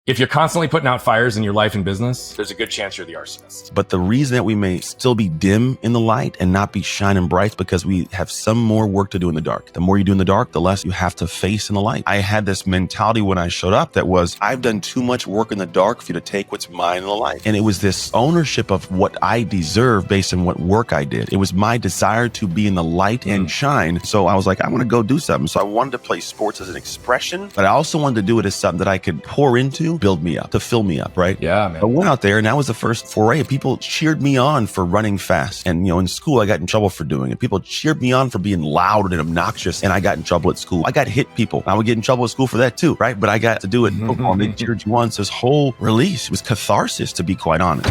If you're constantly putting out fires in your life and business, there's a good chance you're the arsonist. But the reason that we may still be dim in the light and not be shining bright is because we have some more work to do in the dark. The more you do in the dark, the less you have to face in the light. I had this mentality when I showed up that was, I've done too much work in the dark for you to take what's mine in the light. And it was this ownership of what I deserve based on what work I did. It was my desire to be in the light and shine. So I was like, I want to go do something. So I wanted to play sports as an expression, but I also wanted to do it as something that I could pour into, build me up, to fill me up, right? Yeah, man. I went out there and that was the first foray. People cheered me on for running fast. And, in school, I got in trouble for doing it. People cheered me on for being loud and obnoxious, and I got in trouble at school. I got hit people. I would get in trouble at school for that too, right? But I got to do it in football and they cheered you on. So this whole release, it was catharsis, to be quite honest.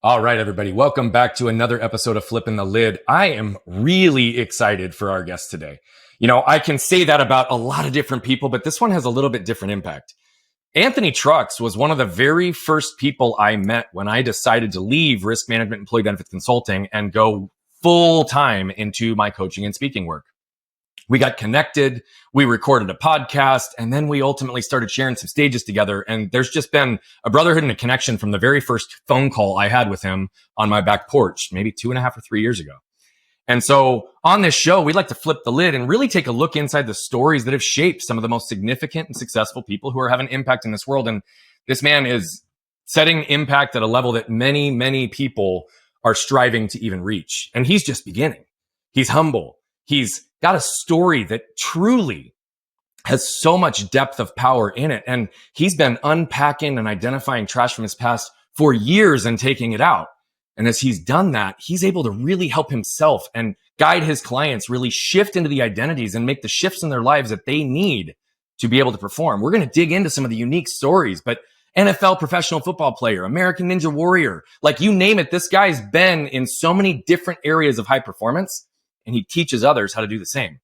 All right, everybody. Welcome back to another episode of Flipping the Lid. I am really excited for our guest today. I can say that about a lot of different people, but this one has a little bit different impact. Anthony Trucks was one of the very first people I met when I decided to leave risk management, employee benefits consulting, and go full time into my coaching and speaking work. We got connected, we recorded a podcast, and then we ultimately started sharing some stages together. And there's just been a brotherhood and a connection from the very first phone call I had with him on my back porch, maybe 2.5 or 3 years ago. And so on this show, we'd like to flip the lid and really take a look inside the stories that have shaped some of the most significant and successful people who are having impact in this world. And this man is setting impact at a level that many, many people are striving to even reach. And he's just beginning. He's humble. He's got a story that truly has so much depth of power in it. And he's been unpacking and identifying trash from his past for years and taking it out. And as he's done that, he's able to really help himself and guide his clients really shift into the identities and make the shifts in their lives that they need to be able to perform. We're going to dig into some of the unique stories, but NFL professional football player, American Ninja Warrior, like you name it, this guy's been in so many different areas of high performance, and he teaches others how to do the same.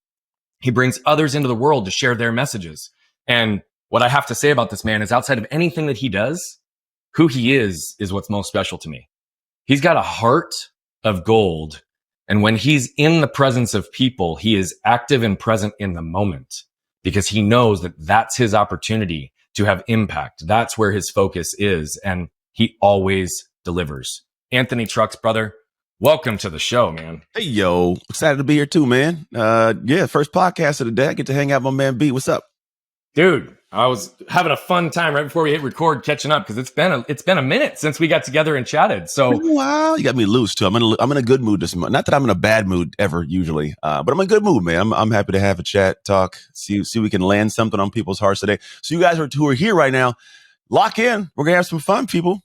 He brings others into the world to share their messages. And what I have to say about this man is, outside of anything that he does, who he is what's most special to me. He's got a heart of gold. And when he's in the presence of people, he is active and present in the moment because he knows that that's his opportunity to have impact. That's where his focus is. And he always delivers. Anthony Trucks, brother, welcome to the show, man. Hey, yo. Excited to be here too, man. First podcast of the day. I get to hang out with my man B. What's up? Dude, I was having a fun time right before we hit record catching up because it's been a minute since we got together and chatted. So wow, you got me loose too. I'm in a good mood this month. Not that I'm in a bad mood ever usually, but I'm in a good mood, man. I'm happy to have a chat, talk, see we can land something on people's hearts today. So you guys who are here right now, lock in. We're gonna have some fun, people.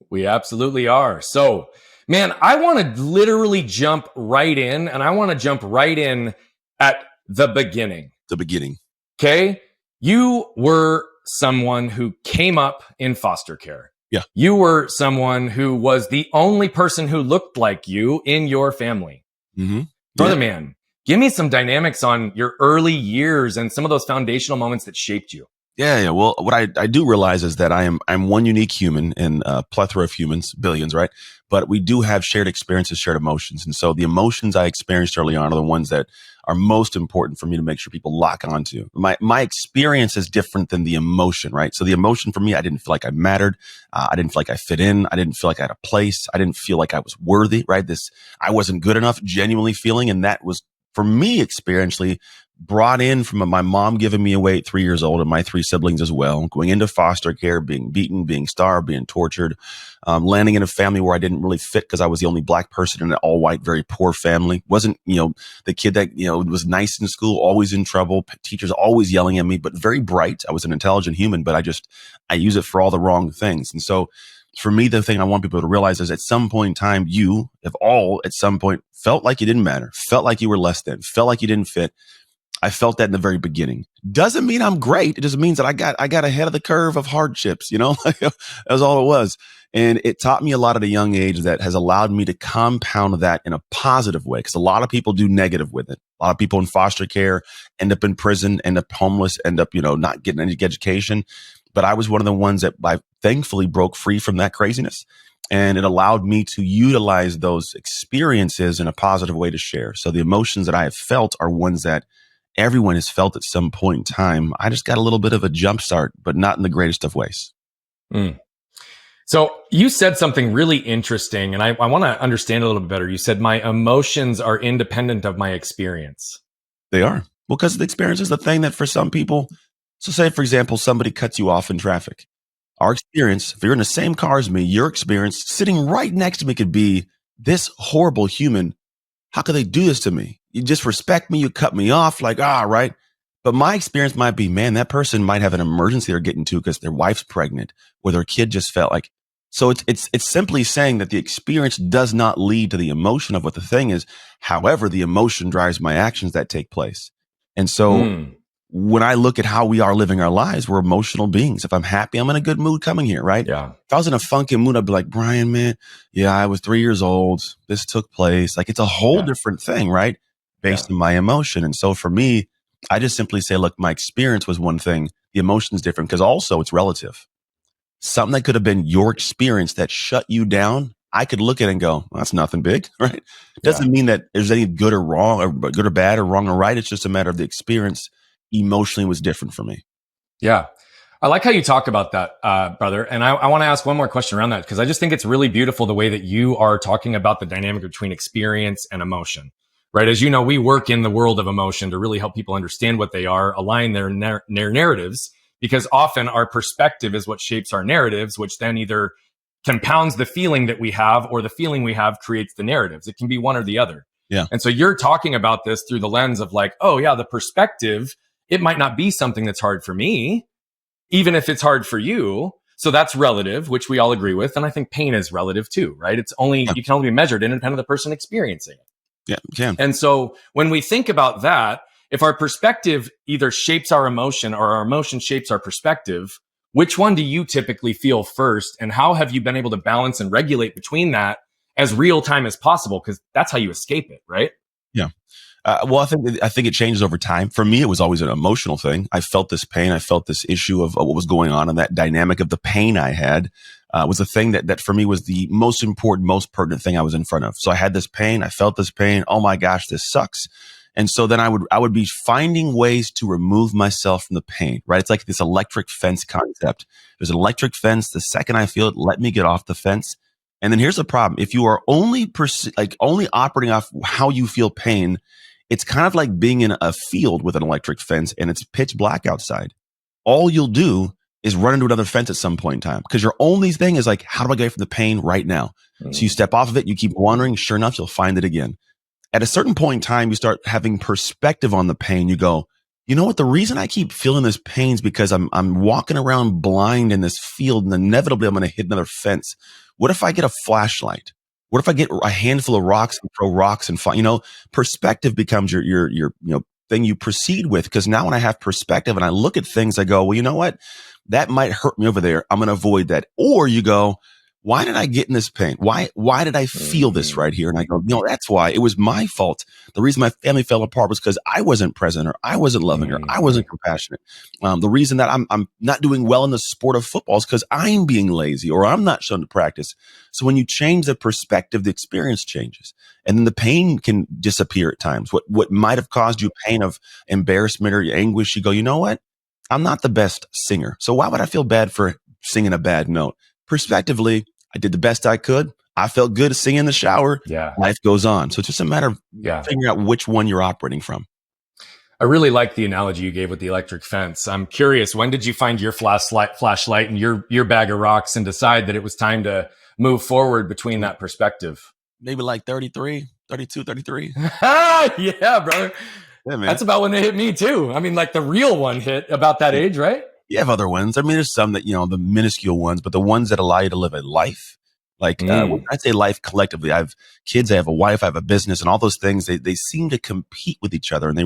We absolutely are. So, man, I want to literally jump right in, and I want to jump right in at the beginning. The beginning. Okay. You were someone who came up in foster care. Yeah. You were someone who was the only person who looked like you in your family. Mm-hmm. Brother man, give me some dynamics on your early years and some of those foundational moments that shaped you. Yeah. Well, what I do realize is that I'm one unique human in a plethora of humans, billions, right? But we do have shared experiences, shared emotions. And so the emotions I experienced early on are the ones that are most important for me to make sure people lock onto. My experience is different than the emotion, right? So the emotion for me, I didn't feel like I mattered. I didn't feel like I fit in. I didn't feel like I had a place. I didn't feel like I was worthy, right? I wasn't good enough, genuinely feeling. And that was, for me, experientially brought in from my mom giving me away at 3 years old and my 3 siblings as well, going into foster care, being beaten, being starved, being tortured, landing in a family where I didn't really fit because I was the only black person in an all white, very poor family. Wasn't, the kid that, was nice in school, always in trouble, teachers always yelling at me, but very bright. I was an intelligent human, but I use it for all the wrong things. And so for me, the thing I want people to realize is at some point in time, you have all at some point felt like you didn't matter, felt like you were less than, felt like you didn't fit. I felt that in the very beginning. Doesn't mean I'm great. It just means that I got ahead of the curve of hardships, that was all it was. And it taught me a lot at a young age that has allowed me to compound that in a positive way. Because a lot of people do negative with it. A lot of people in foster care end up in prison, end up homeless, end up, not getting any education. But I was one of the ones that I thankfully broke free from that craziness. And it allowed me to utilize those experiences in a positive way to share. So the emotions that I have felt are ones that everyone has felt at some point in time. I just got a little bit of a jump start, but not in the greatest of ways. Mm. So you said something really interesting, and I want to understand a little bit better. You said my emotions are independent of my experience. They are. Well, because the experience is the thing that for some people, so say, for example, somebody cuts you off in traffic. Our experience, if you're in the same car as me, your experience sitting right next to me could be this horrible human. How could they do this to me? You disrespect me. You cut me off like, right. But my experience might be, man, that person might have an emergency they're getting to because their wife's pregnant or their kid just felt like. So it's simply saying that the experience does not lead to the emotion of what the thing is. However, the emotion drives my actions that take place. And so Mm. when I look at how we are living our lives, we're emotional beings. If I'm happy, I'm in a good mood coming here, right? Yeah. If I was in a funky mood, I'd be like, Brian, man, yeah, I was 3 years old. This took place. Like it's a whole Yeah. different thing, right? Based Yeah. on my emotion. And so for me, I just simply say, look, my experience was one thing. The emotion is different because also it's relative. Something that could have been your experience that shut you down, I could look at it and go, well, that's nothing big, right? It Yeah. doesn't mean that there's any good or wrong or good or bad or wrong or right. It's just a matter of the experience emotionally was different for me. Yeah. I like how you talk about that, brother. And I want to ask one more question around that because I just think it's really beautiful the way that you are talking about the dynamic between experience and emotion, right? As you know, we work in the world of emotion to really help people understand what they are, align their narratives, because often our perspective is what shapes our narratives, which then either compounds the feeling that we have or the feeling we have creates the narratives. It can be one or the other. Yeah. And so you're talking about this through the lens of like, oh yeah, the perspective, it might not be something that's hard for me, even if it's hard for you. So that's relative, which we all agree with. And I think pain is relative too, right? It's only, you can only be measured independent of the person experiencing it. Yeah, you can. And so when we think about that, if our perspective either shapes our emotion or our emotion shapes our perspective, which one do you typically feel first? And how have you been able to balance and regulate between that as real time as possible? Because that's how you escape it, right? Yeah. Well, I think it changes over time. For me, it was always an emotional thing. I felt this pain. I felt this issue of what was going on, and that dynamic of the pain I had was the thing that for me was the most important, most pertinent thing I was in front of. So I had this pain. I felt this pain. Oh my gosh, this sucks. And so then I would be finding ways to remove myself from the pain. Right? It's like this electric fence concept. There's an electric fence. The second I feel it, let me get off the fence. And then here's the problem: if you are only only operating off how you feel pain, it's kind of like being in a field with an electric fence and it's pitch black outside. All you'll do is run into another fence at some point in time because your only thing is like, how do I get from the pain right now? So you step off of it, you keep wandering. Sure enough, you'll find it again. At a certain point in time, you start having perspective on the pain. You go, you know what? The reason I keep feeling this pain is because I'm walking around blind in this field and inevitably I'm going to hit another fence. What if I get a flashlight? What if I get a handful of rocks and throw rocks and find, perspective becomes your thing you proceed with. Because now when I have perspective and I look at things, I go, well, you know what? That might hurt me over there. I'm going to avoid that. Or you go, why did I get in this pain? Why did I feel this right here? And I go, that's why. It was my fault. The reason my family fell apart was because I wasn't present or I wasn't loving or I wasn't compassionate. The reason that I'm not doing well in the sport of football is because I'm being lazy or I'm not shown to practice. So when you change the perspective, the experience changes. And then the pain can disappear at times. What might have caused you pain of embarrassment or anguish, you go, you know what? I'm not the best singer. So why would I feel bad for singing a bad note? Perspectively, I did the best I could. I felt good singing in the shower. Yeah. Life goes on. So it's just a matter of Yeah. figuring out which one you're operating from. I really like the analogy you gave with the electric fence. I'm curious, when did you find your flashlight and your bag of rocks and decide that it was time to move forward between that perspective? Maybe like 33, 32, 33. Yeah, brother. Yeah, man. That's about when it hit me too. I mean, like the real one hit about that age, right? You have other ones. I mean, there's some that, the minuscule ones, but the ones that allow you to live a life. Like when I say life collectively, I have kids, I have a wife, I have a business, and all those things, they seem to compete with each other, and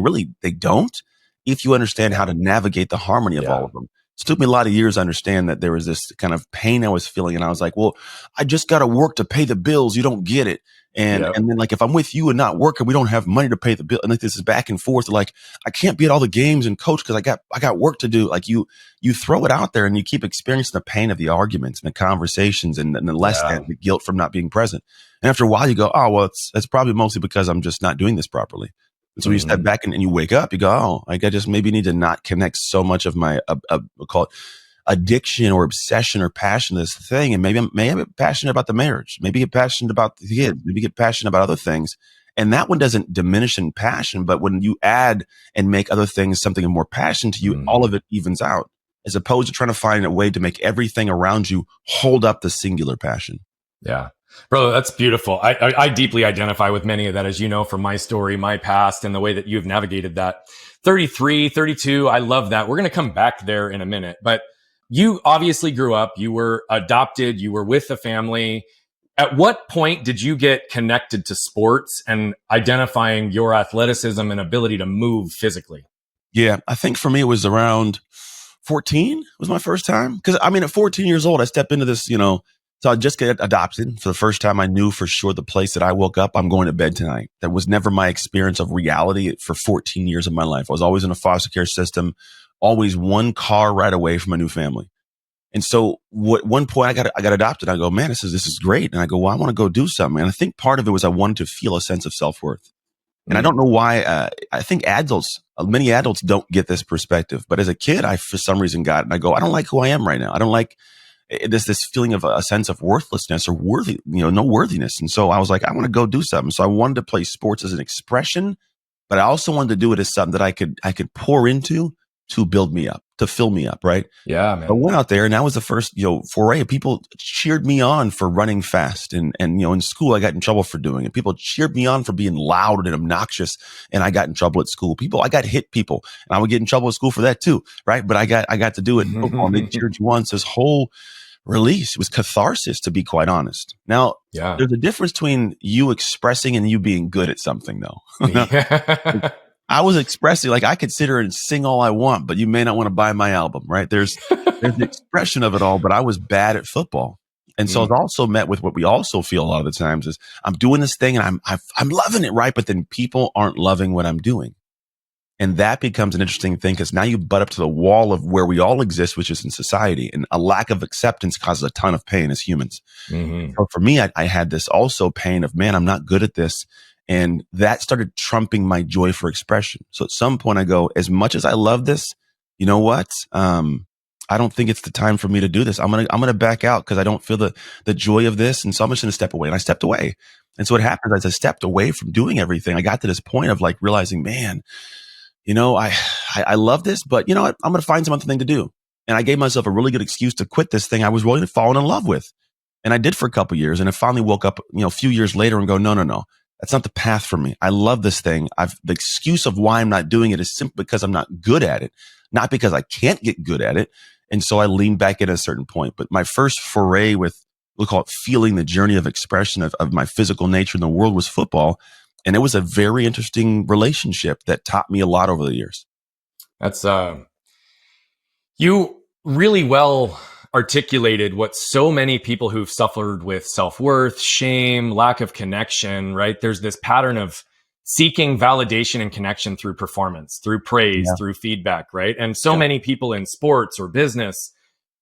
they don't if you understand how to navigate the harmony of all of them. It took me a lot of years to understand that there was this kind of pain I was feeling, and I was like, well, I just got to work to pay the bills. You don't get it. And then like, if I'm with you and not working, we don't have money to pay the bill. And like, this is back and forth. Like, I can't be at all the games and coach because I got work to do. Like you throw it out there and you keep experiencing the pain of the arguments and the conversations and the less than the guilt from not being present. And after a while you go, oh, well, it's probably mostly because I'm just not doing this properly. And so when you step back and you wake up, you go, oh, like I just maybe need to not connect so much of my, we'll call it addiction or obsession or passion to this thing. And maybe I'm passionate about the marriage, maybe get passionate about the kids, maybe get passionate about other things. And that one doesn't diminish in passion, but when you add and make other things something of more passion to you, all of it evens out, as opposed to trying to find a way to make everything around you hold up the singular passion. Yeah. Bro, that's beautiful. I deeply identify with many of that, as you know, from my story, my past, and the way that you've navigated that. 33, 32, I love that. We're going to come back there in a minute. But you obviously grew up, you were adopted, you were with a family. At what point did you get connected to sports and identifying your athleticism and ability to move physically? Yeah, I think for me, it was around 14 was my first time. Because I mean, at 14 years old, I stepped into this, so I just got adopted. For the first time, I knew for sure the place that I woke up, I'm going to bed tonight. That was never my experience of reality for 14 years of my life. I was always in a foster care system, always one car ride away from a new family. And so one point I got adopted. I go, man, this is great. And I go, well, I want to go do something. And I think part of it was I wanted to feel a sense of self-worth. And I don't know why. I think many adults don't get this perspective. But as a kid, I, for some reason, got it. And I go, I don't like who I am right now. I don't like this feeling of a sense of worthlessness or no worthiness. And so I was like, I want to go do something. So I wanted to play sports as an expression, but I also wanted to do it as something that I could pour into to build me up, to fill me up. Right. Yeah, man. I went out there and that was the first, foray. People cheered me on for running fast. And, in school, I got in trouble for doing it. People cheered me on for being loud and obnoxious. And I got in trouble at school. I got hit people and I would get in trouble at school for that too. Right. But I got to do it in football and they cheered you on. So this whole release, it was catharsis, to be quite honest. Now, there's a difference between you expressing and you being good at something though. I was expressing, like I could sit here and sing all I want, but you may not want to buy my album, right? There's the expression of it all, but I was bad at football. And so it's also met with what we also feel a lot of the times is I'm doing this thing and I'm loving it, right? But then people aren't loving what I'm doing. And that becomes an interesting thing because now you butt up to the wall of where we all exist, which is in society. And a lack of acceptance causes a ton of pain as humans. So for me, I had this also pain of, man, I'm not good at this. And that started trumping my joy for expression. So at some point I go, as much as I love this, you know what? I don't think it's the time for me to do this. I'm going to back out because I don't feel the joy of this. And so I'm just going to step away. And I stepped away. And so what happened as I stepped away from doing everything, I got to this point of like realizing, man, I love this, but you know what? I'm going to find some other thing to do. And I gave myself a really good excuse to quit this thing I was really falling in love with. And I did for a couple of years. And I finally woke up, a few years later and go, no. That's not the path for me. I love this thing. The excuse of why I'm not doing it is simply because I'm not good at it, not because I can't get good at it. And so I leaned back in at a certain point. But my first foray with, we'll call it feeling the journey of expression of my physical nature in the world was football. And it was a very interesting relationship that taught me a lot over the years. That's, you really well articulated what so many people who've suffered with self-worth, shame, lack of connection, right? There's this pattern of seeking validation and connection through performance, through praise, through feedback, right? And so many people in sports or business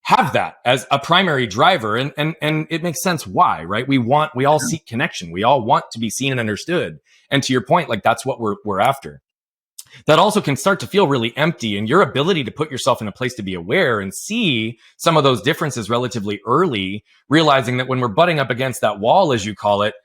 have that as a primary driver. And it makes sense why, right? We all seek connection. We all want to be seen and understood. And to your point, like that's what we're after. That also can start to feel really empty, and your ability to put yourself in a place to be aware and see some of those differences relatively early, realizing that when we're butting up against that wall, as you call it,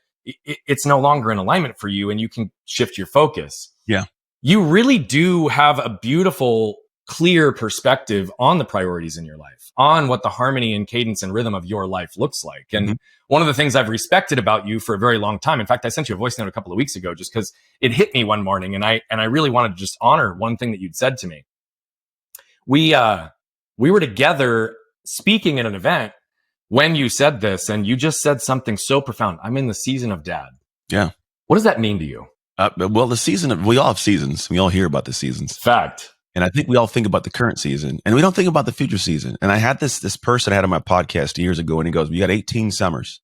it's no longer in alignment for you and you can shift your focus. Yeah. You really do have a beautiful, clear perspective on the priorities in your life, on what the harmony and cadence and rhythm of your life looks like. And one of the things I've respected about you for a very long time, in fact, I sent you a voice note a couple of weeks ago just because it hit me one morning and I really wanted to just honor one thing that you'd said to me. We were together speaking at an event when you said this, and you just said something so profound. I'm in the season of dad. Yeah. What does that mean to you? Well, we all have seasons. We all hear about the seasons. Fact. And I think we all think about the current season and we don't think about the future season. And I had this person I had on my podcast years ago and he goes, "We got 18 summers."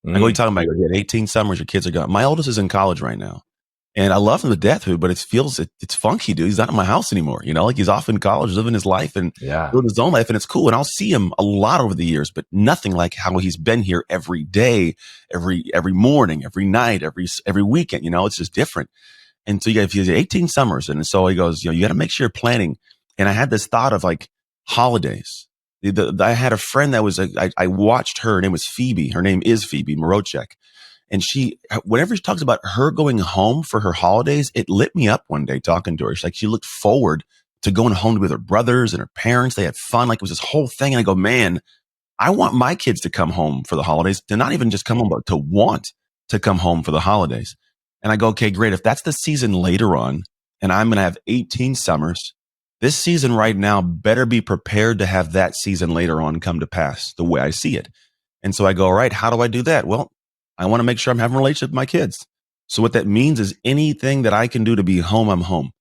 I go, "What are you talking about?" You had 18 summers, your kids are gone. My oldest is in college right now. And I love him to death, but it's funky, dude. He's not in my house anymore. Like he's off in college, living his life and living his own life. And it's cool. And I'll see him a lot over the years, but nothing like how he's been here every day, every morning, every night, every weekend. It's just different. And so you got 18 summers. And so he goes, you got to make sure you're planning. And I had this thought of like holidays. I had a friend that was, I watched her name was Phoebe. Her name is Phoebe Morochek. And whenever she talks about her going home for her holidays, it lit me up one day talking to her. She's like, she looked forward to going home with her brothers and her parents. They had fun. Like it was this whole thing. And I go, man, I want my kids to come home for the holidays, to not even just come home, but to want to come home for the holidays. And I go, okay, great. If that's the season later on, and I'm going to have 18 summers, this season right now better be prepared to have that season later on come to pass the way I see it. And so I go, all right, how do I do that? Well, I want to make sure I'm having a relationship with my kids. So what that means is anything that I can do to be home, I'm home.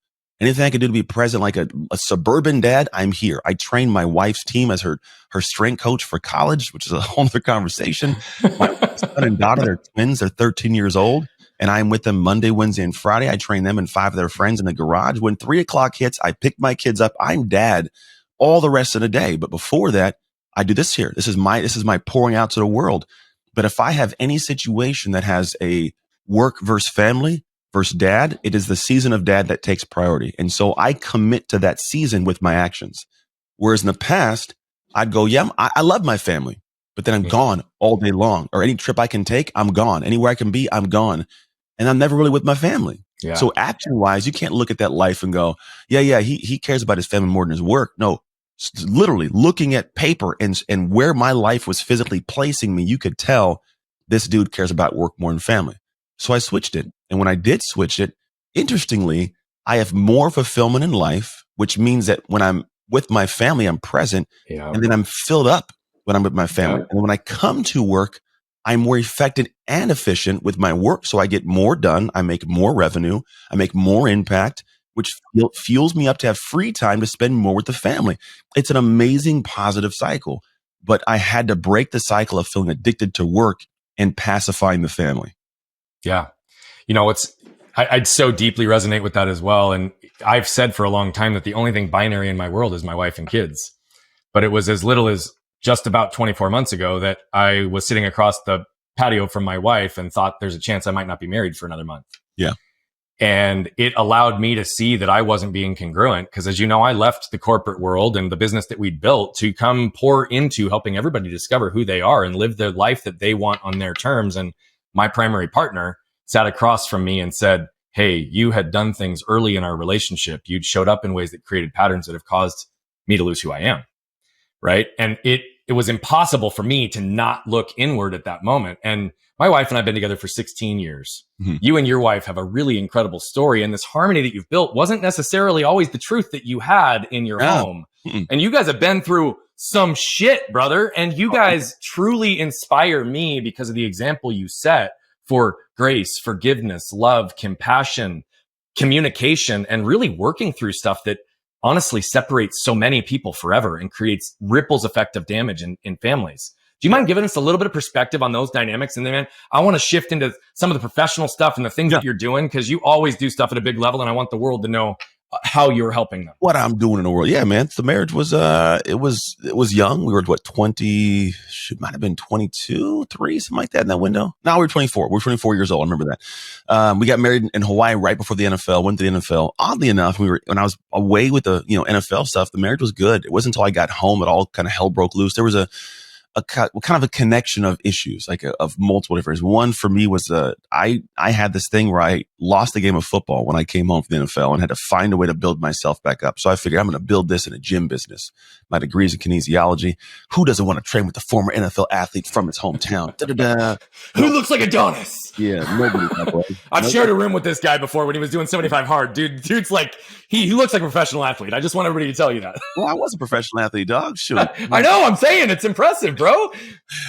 Anything I can do to be present, like a suburban dad, I'm here. I train my wife's team as her strength coach for college, which is a whole other conversation. My son and daughter, they're twins. They're 13 years old. And I'm with them Monday, Wednesday, and Friday. I train them and 5 of their friends in the garage. When 3 o'clock hits, I pick my kids up. I'm dad all the rest of the day. But before that, I do this here. This is my pouring out to the world. But if I have any situation that has a work versus family versus dad, it is the season of dad that takes priority. And so I commit to that season with my actions. Whereas in the past, I'd go, yeah, I love my family, but then I'm gone all day long. Or any trip I can take, I'm gone. Anywhere I can be, I'm gone. And I'm never really with my family. Yeah. So action wise, you can't look at that life and go, yeah, he cares about his family more than his work. No, literally looking at paper and where my life was physically placing me, you could tell this dude cares about work more than family. So I switched it. And when I did switch it, interestingly, I have more fulfillment in life, which means that when I'm with my family, I'm present. Yeah. And then I'm filled up when I'm with my family. Yeah. And when I come to work, I'm more effective and efficient with my work. So I get more done. I make more revenue. I make more impact, which fuels me up to have free time to spend more with the family. It's an amazing positive cycle. But I had to break the cycle of feeling addicted to work and pacifying the family. Yeah. I'd so deeply resonate with that as well. And I've said for a long time that the only thing binary in my world is my wife and kids. But it was as little as just about 24 months ago that I was sitting across the patio from my wife and thought there's a chance I might not be married for another month. Yeah. And it allowed me to see that I wasn't being congruent because, as you know, I left the corporate world and the business that we'd built to come pour into helping everybody discover who they are and live the life that they want on their terms. And my primary partner sat across from me and said, hey, you had done things early in our relationship. You'd showed up in ways that created patterns that have caused me to lose who I am. Right. And it was impossible for me to not look inward at that moment. And my wife and I have been together for 16 years. Mm-hmm. You and your wife have a really incredible story. And this harmony that you've built wasn't necessarily always the truth that you had in your home. Mm-hmm. And you guys have been through some shit, brother. And you guys truly inspire me because of the example you set for grace, forgiveness, love, compassion, communication, and really working through stuff that honestly separates so many people forever and creates ripples effect of damage in families. Do you mind giving us a little bit of perspective on those dynamics? And then, man, I want to shift into some of the professional stuff and the things that you're doing, because you always do stuff at a big level, and I want the world to know how you're helping them. What I'm doing in the world. Yeah, man. The marriage was, it was young. We were, 20, might have been 22, 3, something like that in that window. No, we were 24. We were 24 years old. I remember that. We got married in Hawaii right before the NFL, went to the NFL. Oddly enough, when I was away with the, NFL stuff, the marriage was good. It wasn't until I got home that all kind of hell broke loose. There was a kind of a connection of issues, of multiple different. One for me was I had this thing where I lost a game of football when I came home from the NFL and had to find a way to build myself back up. So I figured I'm going to build this in a gym business. My degree's in kinesiology. Who doesn't want to train with a former NFL athlete from his hometown? Who looks like Adonis? Yeah, nobody. I've shared a room with this guy before when he was doing 75 hard. Dude's like, he looks like a professional athlete. I just want everybody to tell you that. Well, I was a professional athlete, dog. Shoot. I know. I'm saying it's impressive, bro.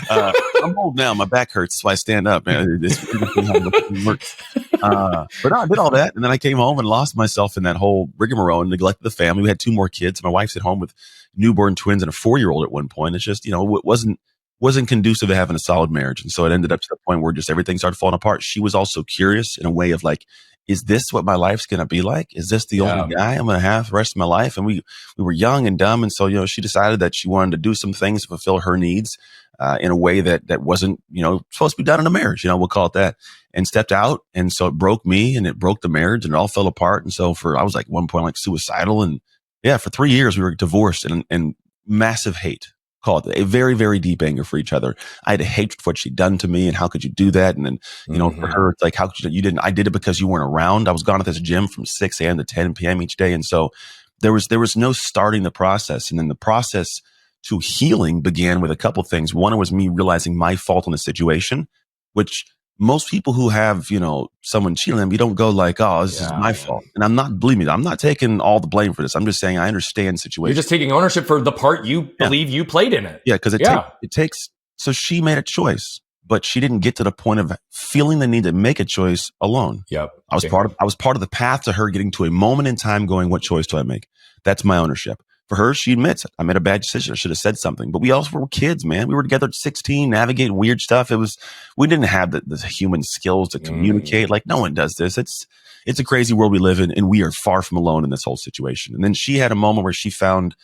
I'm old now. My back hurts, so I stand up, man. But no, I did all that, and then I came home and lost myself in that whole rigmarole and neglected the family. We had 2 more kids. My wife's at home with newborn twins and a 4-year-old at one point. It's just, it wasn't conducive to having a solid marriage. And so it ended up to the point where just everything started falling apart. She was also curious in a way of like, is this what my life's going to be like? Is this the only guy I'm going to have the rest of my life? And we were young and dumb. And so, she decided that she wanted to do some things to fulfill her needs. in a way that wasn't, supposed to be done in a marriage, we'll call it that, and stepped out. And so it broke me and it broke the marriage and it all fell apart. And so I was like one point like suicidal. And yeah, for 3 years we were divorced and massive hate, called a very, very deep anger for each other. I had to hate what she'd done to me and how could you do that? And then, for her, it's like, how could you didn't, I did it because you weren't around. I was gone at this gym from 6 a.m. to 10 p.m. each day. And so there was no starting the process. And then the process to healing began with a couple things. One was me realizing my fault in the situation, which most people who have, someone cheating them, you don't go like, oh, this is my fault. And believe me, I'm not taking all the blame for this. I'm just saying I understand situations. You're just taking ownership for the part you believe you played in it. Yeah, because it takes, so she made a choice, but she didn't get to the point of feeling the need to make a choice alone. Yep. I was part of the path to her getting to a moment in time going, what choice do I make? That's my ownership. For her, she admits it. I made a bad decision. I should have said something. But we also were kids, man. We were together at 16, navigating weird stuff. We didn't have the human skills to communicate. Like no one does this. It's a crazy world we live in, and we are far from alone in this whole situation. And then she had a moment where she found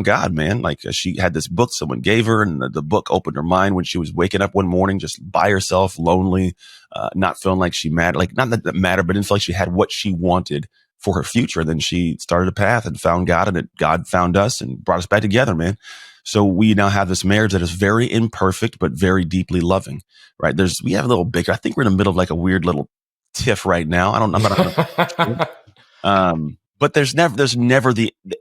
God, man. Like she had this book someone gave her, and the book opened her mind when she was waking up one morning, just by herself, lonely, not feeling like she mattered. Like not that mattered, but didn't feel like she had what she wanted for her future. Then she started a path and found God, and God found us and brought us back together, man. So we now have this marriage that is very imperfect, but very deeply loving, right? We have a little bicker. I think we're in the middle of like a weird little tiff right now. I'm not, but there's never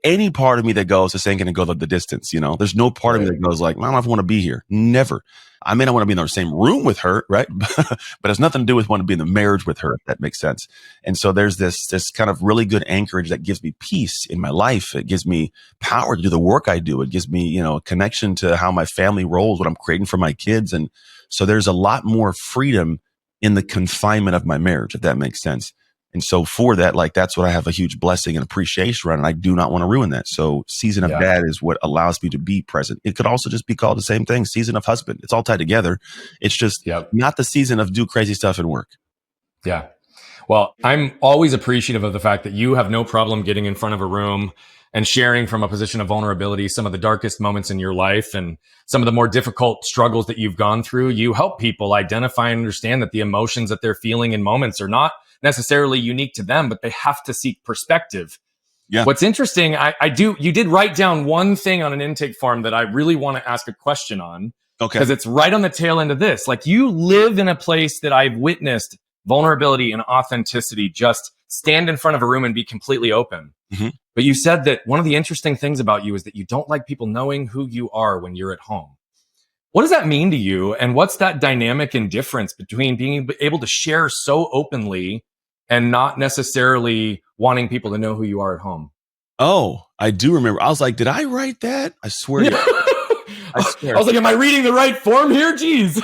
any part of me that goes, this ain't going to go the distance. There's no part of me that goes like, I don't know if I want to be here. Never. I may not want to be in the same room with her, right? But it has nothing to do with wanting to be in the marriage with her, if that makes sense. And so there's this kind of really good anchorage that gives me peace in my life. It gives me power to do the work I do. It gives me, a connection to how my family rolls, what I'm creating for my kids. And so there's a lot more freedom in the confinement of my marriage, if that makes sense. And so for that, like, that's what I have a huge blessing and appreciation around. And I do not want to ruin that. So season of dad is what allows me to be present. It could also just be called the same thing, season of husband. It's all tied together. It's just not the season of do crazy stuff and work. Yeah. Well, I'm always appreciative of the fact that you have no problem getting in front of a room and sharing from a position of vulnerability some of the darkest moments in your life and some of the more difficult struggles that you've gone through. You help people identify and understand that the emotions that they're feeling in moments are not necessarily unique to them, but they have to seek perspective. Yeah. What's interesting, you did write down one thing on an intake form that I really want to ask a question on. Okay. Because it's right on the tail end of this. Like, you live in a place that I've witnessed vulnerability and authenticity just stand in front of a room and be completely open. Mm-hmm. But you said that one of the interesting things about you is that you don't like people knowing who you are when you're at home. What does that mean to you? And what's that dynamic and difference between being able to share so openly and not necessarily wanting people to know who you are at home? Oh, I do remember. I was like, did I write that? I swear. I was like, am I reading the right form here? Jeez.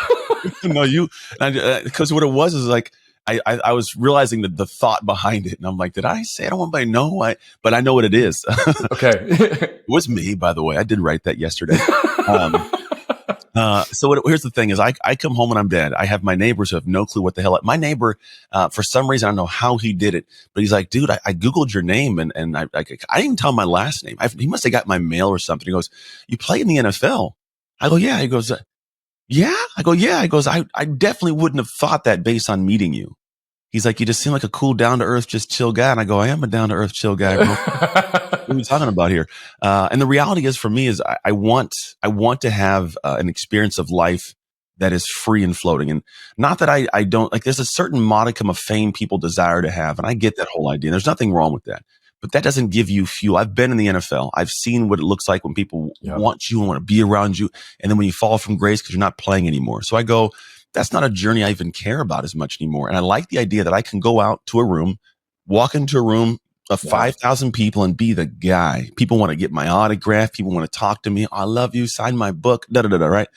No, because what it was is like, I was realizing the thought behind it. And I'm like, did I say I don't want anybody to know? But I know what it is. Okay. It was me, by the way. I did write that yesterday. Here's the thing is I come home and I'm dead. I have my neighbors who have no clue what the hell. My neighbor, for some reason, I don't know how he did it, but he's like, dude, I Googled your name and I didn't even tell him my last name. He must have got my mail or something. He goes, you play in the NFL? I go, yeah. He goes, yeah. I go, yeah. He goes, I definitely wouldn't have thought that based on meeting you. He's like, you just seem like a cool, down to earth, just chill guy. And I go, I am a down to earth, chill guy. What are we talking about here? And the reality is for me is I want to have an experience of life that is free and floating. And not that I don't like, there's a certain modicum of fame people desire to have. And I get that whole idea. There's nothing wrong with that, but that doesn't give you fuel. I've been in the NFL. I've seen what it looks like when people want you and want to be around you. And then when you fall from grace because you're not playing anymore. So I go, that's not a journey I even care about as much anymore. And I like the idea that I can go out to a room, walk into a room of 5,000 people and be the guy. People want to get my autograph. People want to talk to me. I love you. Sign my book. Right?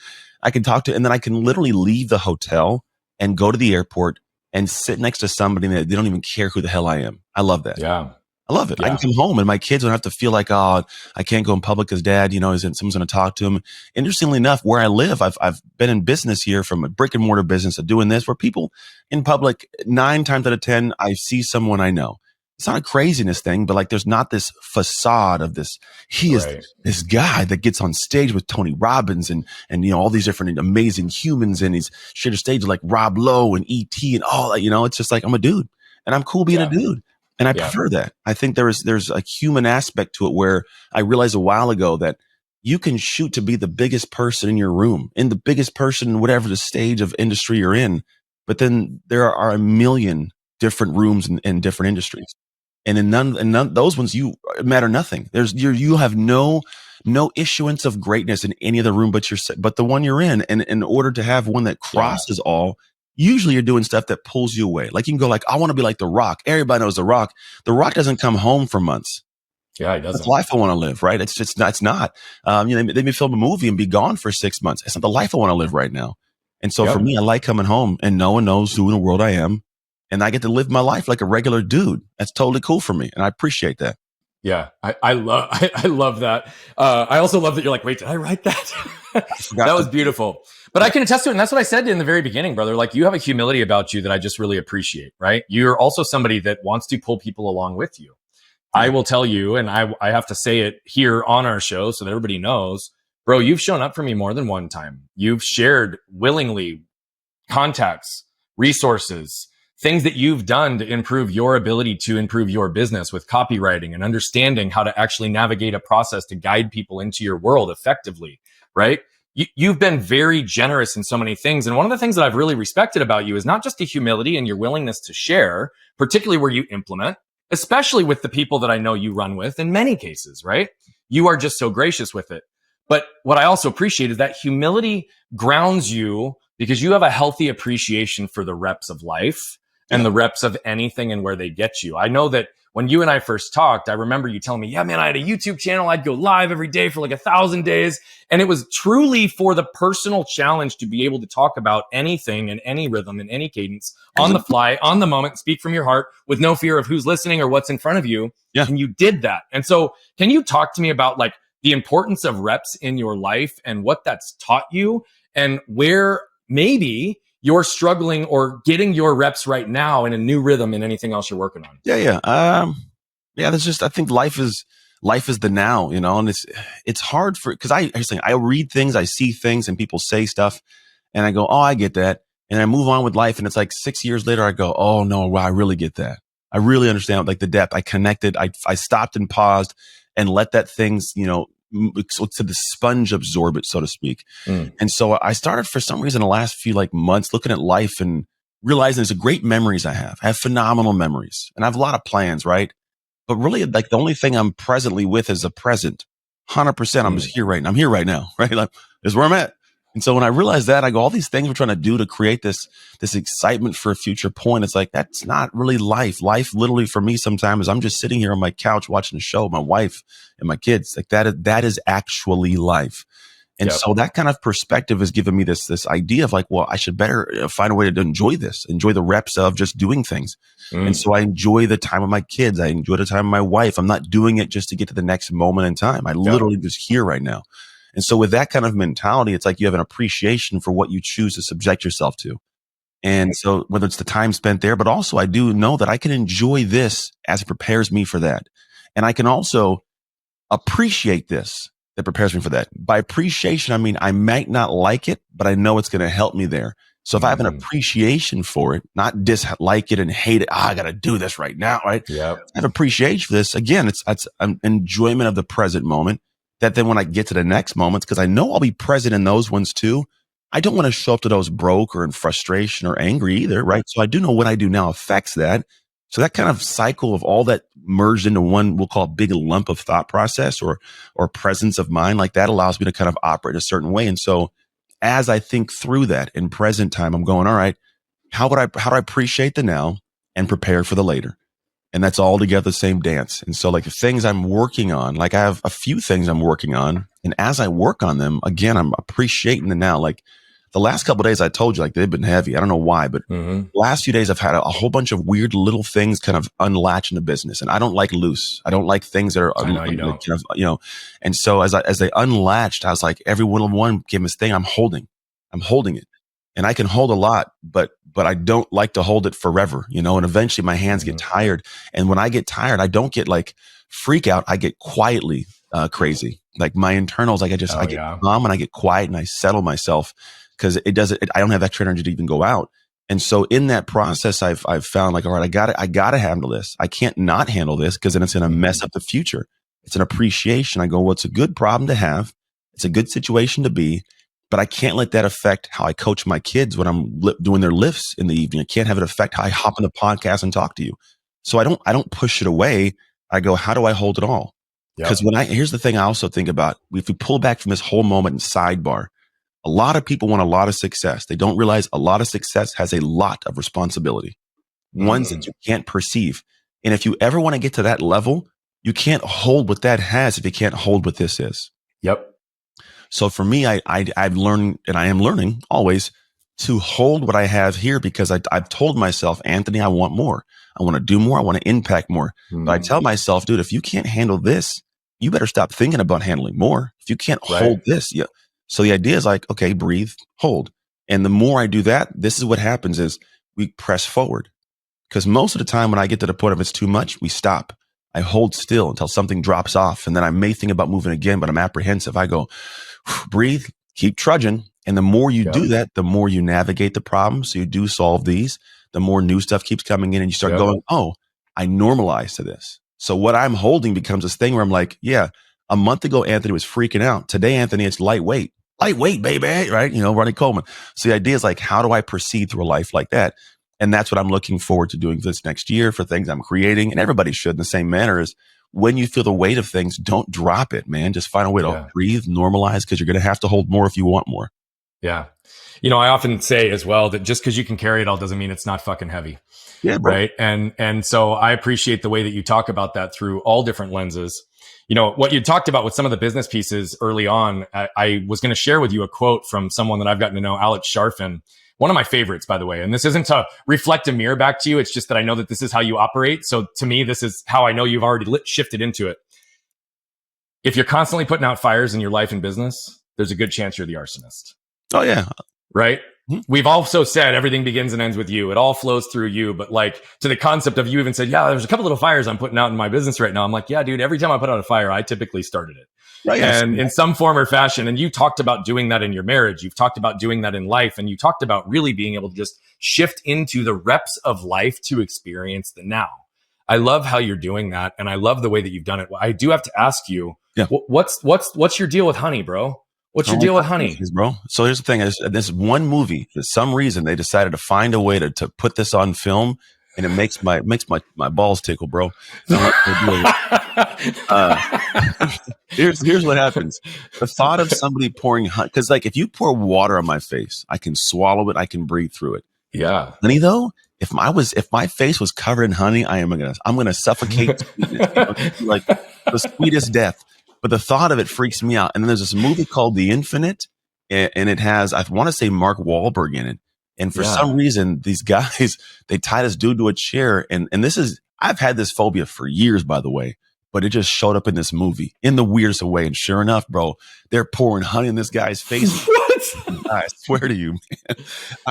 I can talk to, and then I can literally leave the hotel and go to the airport and sit next to somebody that they don't even care who the hell I am. I love that. Yeah. I love it. Yeah. I can come home and my kids don't have to feel like, oh, I can't go in public because dad, someone's going to talk to him. Interestingly enough, where I live, I've been in business here, from a brick and mortar business to doing this, where people in public, 9 times out of 10, I see someone I know. it's not a craziness thing, but like there's not this facade of this. He is Right. this guy that gets on stage with Tony Robbins and you know all these different amazing humans, and he's shared a stage with like Rob Lowe and E.T. and all that. You know, it's just like I'm a dude, and I'm cool being a Yeah. dude, and I Yeah. prefer that. I think there's a human aspect to it where I realized a while ago that you can shoot to be the biggest person in your room, and the biggest person, whatever the stage of industry you're in, but then there are a million different rooms in different industries. And in none those ones, you matter nothing. You have no issuance of greatness in any other room but the one you're in. And in order to have one that Yeah. crosses all, usually you're doing stuff that pulls you away. Like you can go like, I want to be like The Rock. Everybody knows The Rock. The Rock doesn't come home for months. Yeah, he That's doesn't. the life I want to live, right? It's just not. It's not. You know, they may film a movie and be gone for 6 months. It's not the life I want to live right now. And so for Yep. me, I like coming home and no one knows who in the world I am, and I get to live my life like a regular dude. That's totally cool for me, and I appreciate that. Yeah, I love I love that. I also love that you're like, wait, did I write that? I forgot That to. was beautiful. But I can attest to it, and that's what I said in the very beginning, brother. Like you have a humility about you that I just really appreciate. Right? You're also somebody that wants to pull people along with you. I will tell you, and I have to say it here on our show so that everybody knows, bro. You've shown up for me more than one time. You've shared willingly contacts, resources, things that you've done to improve your ability to improve your business with copywriting and understanding how to actually navigate a process to guide people into your world effectively, right? You've been very generous in so many things. And one of the things that I've really respected about you is not just the humility and your willingness to share, particularly where you implement, especially with the people that I know you run with in many cases, right? You are just so gracious with it. But what I also appreciate is that humility grounds you because you have a healthy appreciation for the reps of life and the reps of anything and where they get you. I know that when you and I first talked, I remember you telling me, yeah, man, I had a YouTube channel. I'd go live every day for like 1,000 days. And it was truly for the personal challenge to be able to talk about anything in any rhythm, in any cadence, on the fly, on the moment, speak from your heart with no fear of who's listening or what's in front of you. Yeah. And you did that. And so can you talk to me about like the importance of reps in your life and what that's taught you and where maybe you're struggling or getting your reps right now in a new rhythm in anything else you're working on? Yeah. There's just, I think life is the now, you know, and it's hard because I read things, I see things and people say stuff and I go, oh, I get that. And I move on with life. And it's like 6 years later, I go, oh no, wow, I really get that. I really understand like the depth. I connected. I stopped and paused and let that things, you know, to the sponge absorb it, so to speak. And so I started for some reason the last few like months looking at life and realizing there's a great memories I have. I have phenomenal memories and I have a lot of plans, right? But really like the only thing I'm presently with is the present. 100%. I'm just here right now. I'm here right now, right? Like this is where I'm at. And so when I realized that, I go, all these things we're trying to do to create this excitement for a future point. It's like, that's not really life. Life literally for me sometimes I'm just sitting here on my couch watching a show, my wife and my kids. Like that is actually life. And so that kind of perspective has given me this idea of like, well, I should better find a way to enjoy the reps of just doing things. And so I enjoy the time with my kids. I enjoy the time with my wife. I'm not doing it just to get to the next moment in time. I literally just here right now. And so with that kind of mentality, it's like you have an appreciation for what you choose to subject yourself to. And so whether it's the time spent there, but also I do know that I can enjoy this as it prepares me for that. And I can also appreciate this that prepares me for that. By appreciation, I mean, I might not like it, but I know it's going to help me there. So if I have an appreciation for it, not dislike it and hate it, I got to do this right now, right? Yeah. I have appreciation for this. Again, it's an enjoyment of the present moment that then when I get to the next moments, because I know I'll be present in those ones too, I don't want to show up to those broke or in frustration or angry either, right? So I do know what I do now affects that. So that kind of cycle of all that merged into one, we'll call a big lump of thought process or presence of mind, like that allows me to kind of operate a certain way. And so as I think through that in present time, I'm going, all right, how do I appreciate the now and prepare for the later? And that's all together the same dance. And so like the things I'm working on, like I have a few things I'm working on. And as I work on them, again, I'm appreciating the now. Like the last couple of days I told you, like they've been heavy. I don't know why, but last few days I've had a whole bunch of weird little things kind of unlatch in the business. And I don't like loose. I don't like things that are, I know you don't. kind of, you know, and so as they unlatched, I was like, every one gave me this thing I'm holding it. and I can hold a lot, but I don't like to hold it forever, and eventually my hands get tired. And when I get tired, I don't get like freak out. I get quietly crazy. Like my internals, like I get calm and I get quiet and I settle myself because I don't have extra energy to even go out. And so in that process, I've found like, all right, I gotta handle this. I can't not handle this because then it's going to mess up the future. It's an appreciation. I go, well, it's a good problem to have. It's a good situation to be, but I can't let that affect how I coach my kids when I'm doing their lifts in the evening. I can't have it affect how I hop on the podcast and talk to you. So I don't push it away. I go, how do I hold it all? Because here's the thing I also think about, if we pull back from this whole moment and sidebar, a lot of people want a lot of success. They don't realize a lot of success has a lot of responsibility, ones that you can't perceive. And if you ever want to get to that level, you can't hold what that has if you can't hold what this is. Yep. So for me, I've learned, and I am learning always, to hold what I have here because I've told myself, Anthony, I want more. I want to do more. I want to impact more. But I tell myself, dude, if you can't handle this, you better stop thinking about handling more. If you can't hold this, yeah. So the idea is like, okay, breathe, hold. And the more I do that, this is what happens is we press forward. Because most of the time when I get to the point of it's too much, we stop. I hold still until something drops off. And then I may think about moving again, but I'm apprehensive. I go, breathe, keep trudging. And the more you do that, the more you navigate the problem. So you do solve these, the more new stuff keeps coming in and you start going, oh, I normalize to this. So what I'm holding becomes this thing where I'm like, yeah, a month ago, Anthony was freaking out. Today, Anthony, it's lightweight, baby, right? Ronnie Coleman. So the idea is like, how do I proceed through a life like that? And that's what I'm looking forward to doing this next year for things I'm creating. And everybody should in the same manner is when you feel the weight of things, don't drop it, man. Just find a way to breathe, normalize, because you're going to have to hold more if you want more. Yeah. I often say as well that just because you can carry it all doesn't mean it's not fucking heavy. Yeah, bro. Right. And so I appreciate the way that you talk about that through all different lenses. What you talked about with some of the business pieces early on, I was going to share with you a quote from someone that I've gotten to know, Alex Sharfin, one of my favorites, by the way. And this isn't to reflect a mirror back to you. It's just that I know that this is how you operate. So to me, this is how I know you've already shifted into it. If you're constantly putting out fires in your life and business, there's a good chance you're the arsonist. Oh, yeah. Right? We've also said everything begins and ends with you. It all flows through you. But like to the concept of you even said, yeah, there's a couple little fires I'm putting out in my business right now. I'm like, yeah, dude, every time I put out a fire, I typically started it. Right, and in some form or fashion. And you talked about doing that in your marriage. You've talked about doing that in life. And you talked about really being able to just shift into the reps of life to experience the now. I love how you're doing that. And I love the way that you've done it. I do have to ask you, what's your deal with honey, bro? What's your deal with honey? Bro. So here's the thing. This one movie, for some reason, they decided to find a way to put this on film, and it makes my balls tickle, bro. Here's what happens. The thought of somebody pouring honey, because like if you pour water on my face, I can swallow it, I can breathe through it. Yeah. Honey, though, if my face was covered in honey, I'm gonna suffocate sweetness, like the sweetest death. But the thought of it freaks me out. And then there's this movie called The Infinite, and it has, I want to say, Mark Wahlberg in it. And for some reason, these guys, they tie this dude to a chair. And this is, I've had this phobia for years, by the way, but it just showed up in this movie in the weirdest way. And sure enough, bro, they're pouring honey in this guy's face. What? I swear to you, man.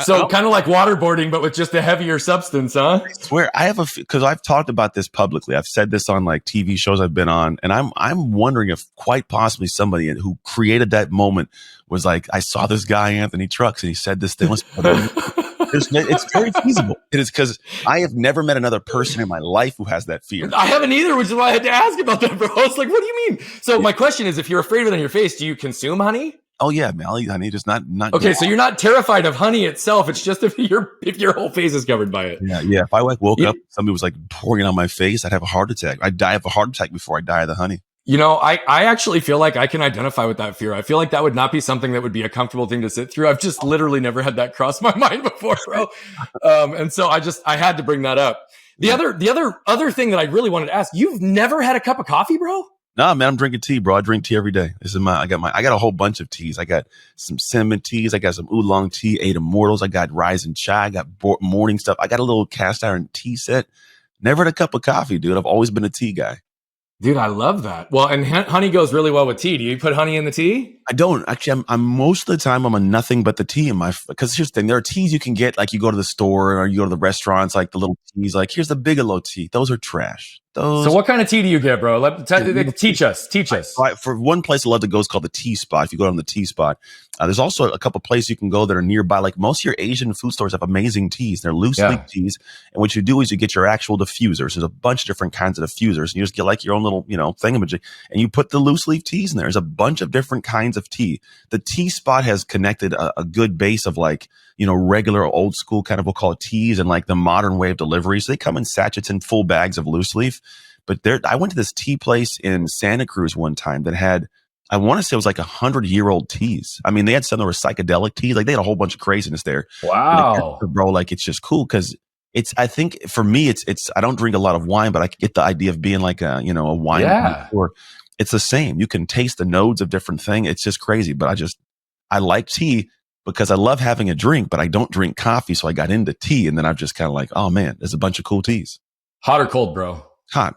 So kind of like waterboarding, but with just a heavier substance, huh? I swear, because I've talked about this publicly. I've said this on like TV shows I've been on, and I'm wondering if quite possibly somebody who created that moment was like, I saw this guy, Anthony Trucks, and he said this thing. It's very feasible. It is because I have never met another person in my life who has that fear. I haven't either, which is why I had to ask about that, bro. I was like, what do you mean? So my question is, if you're afraid of it on your face, do you consume honey? Oh yeah, man, I'll eat honey, just not. Okay, so you're not terrified of honey itself. It's just if your whole face is covered by it. Yeah. If I woke up, somebody was like pouring it on my face, I'd have a heart attack. I'd die of a heart attack before I die of the honey. I actually feel like I can identify with that fear. I feel like that would not be something that would be a comfortable thing to sit through. I've just literally never had that cross my mind before, bro. And so I had to bring that up. The other thing that I really wanted to ask, you've never had a cup of coffee, bro? No, man, I'm drinking tea, bro. I drink tea every day. I got a whole bunch of teas. I got some cinnamon teas. I got some oolong tea, 8 Immortals. I got rising chai. I got morning stuff. I got a little cast iron tea set. Never had a cup of coffee, dude. I've always been a tea guy. Dude, I love that. Well, and honey goes really well with tea. Do you put honey in the tea? I don't actually. I'm most of the time I'm a nothing but the tea in my, because here's the thing. There are teas you can get, like you go to the store or you go to the restaurants, like the little teas, like here's the Bigelow tea. Those are trash. So Those what kind of tea do you get, bro? Teach us. Teach us. for one place I love to go is called the Tea Spot. If you go on the Tea Spot, there's also a couple places you can go that are nearby. Like most of your Asian food stores have amazing teas. They're loose leaf teas, and what you do is you get your actual diffusers. There's a bunch of different kinds of diffusers, and you just get like your own little, thingamajig, and you put the loose leaf teas in there. There's a bunch of different kinds of tea. The Tea Spot has connected a good base of like, regular old school kind of, we'll call it teas, and like the modern way of delivery. So they come in sachets and full bags of loose leaf. But I went to this tea place in Santa Cruz one time that had, I want to say it was like 100-year-old teas. I mean, they had some that were psychedelic teas. Like they had a whole bunch of craziness there. Wow. Bro, like it's just cool because I think for me, I don't drink a lot of wine, but I get the idea of being like a wine. Yeah. Or it's the same. You can taste the nodes of different things. It's just crazy. But I like tea because I love having a drink, but I don't drink coffee. So I got into tea, and then I'm just kind of like, oh man, there's a bunch of cool teas. Hot or cold, bro? Hot.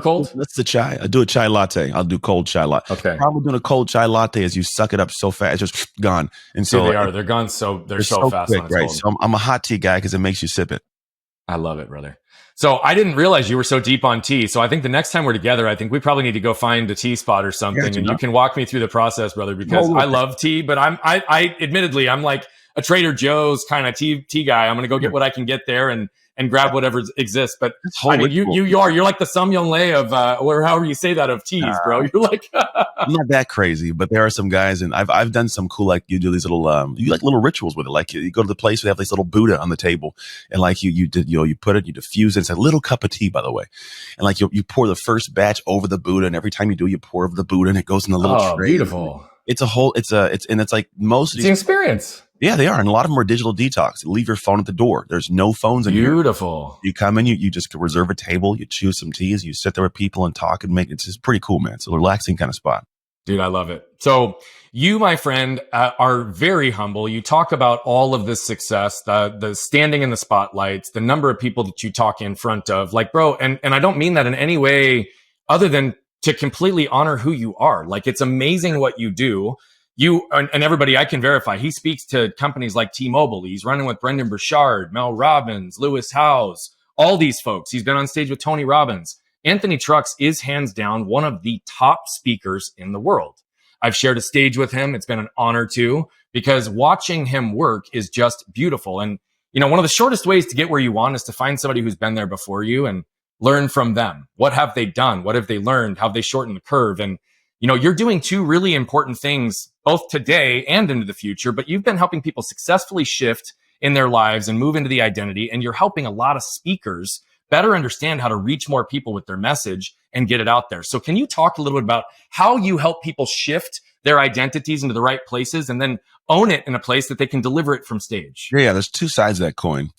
Cold? That's the chai. I do a chai latte. I'll do cold chai latte. Okay. Problem doing a cold chai latte is you suck it up so fast, it's just gone. And so they're gone. They're so fast. Quick, right? So I'm a hot tea guy because it makes you sip it. I love it, brother. So I didn't realize you were so deep on tea. So I think the next time we're together, I think we probably need to go find a tea spot or something, and you can walk me through the process, brother, because I love tea, but I admittedly, I'm like a Trader Joe's kind of tea guy. I'm going to go get what I can get there and grab whatever exists. But I mean, you're like the Samyang Lei of, or however you say that, of teas, bro. You're like, I'm not that crazy, but there are some guys, and I've done some cool, like you do these little, you like little rituals with it. Like you go to the place, they have this little Buddha on the table, and like you put it, you diffuse it. It's a little cup of tea, by the way. And like you pour the first batch over the Buddha, and every time you do, you pour over the Buddha, and it goes in the little tray. Beautiful. It's like most of these. It's an experience. Yeah, they are. And a lot of them are digital detox. You leave your phone at the door. There's no phones in here. Beautiful. You come in, you just reserve a table, you choose some teas, you sit there with people and talk and it's just pretty cool, man. It's a relaxing kind of spot. Dude, I love it. So you, my friend, are very humble. You talk about all of this success, the standing in the spotlights, the number of people that you talk in front of. Like, bro, and I don't mean that in any way other than to completely honor who you are. Like, it's amazing what you do. You and everybody, I can verify, he speaks to companies like T-Mobile. He's running with Brendan Burchard, Mel Robbins, Lewis Howes, all these folks. He's been on stage with Tony Robbins. Anthony Trucks is hands down one of the top speakers in the world. I've shared a stage with him. It's been an honor to, because watching him work is just beautiful. And, one of the shortest ways to get where you want is to find somebody who's been there before you and learn from them. What have they done? What have they learned? How have they shortened the curve? And, you're doing two really important things, both today and into the future, but you've been helping people successfully shift in their lives and move into the identity. And you're helping a lot of speakers better understand how to reach more people with their message and get it out there. So can you talk a little bit about how you help people shift their identities into the right places and then own it in a place that they can deliver it from stage? Yeah, there's two sides of that coin.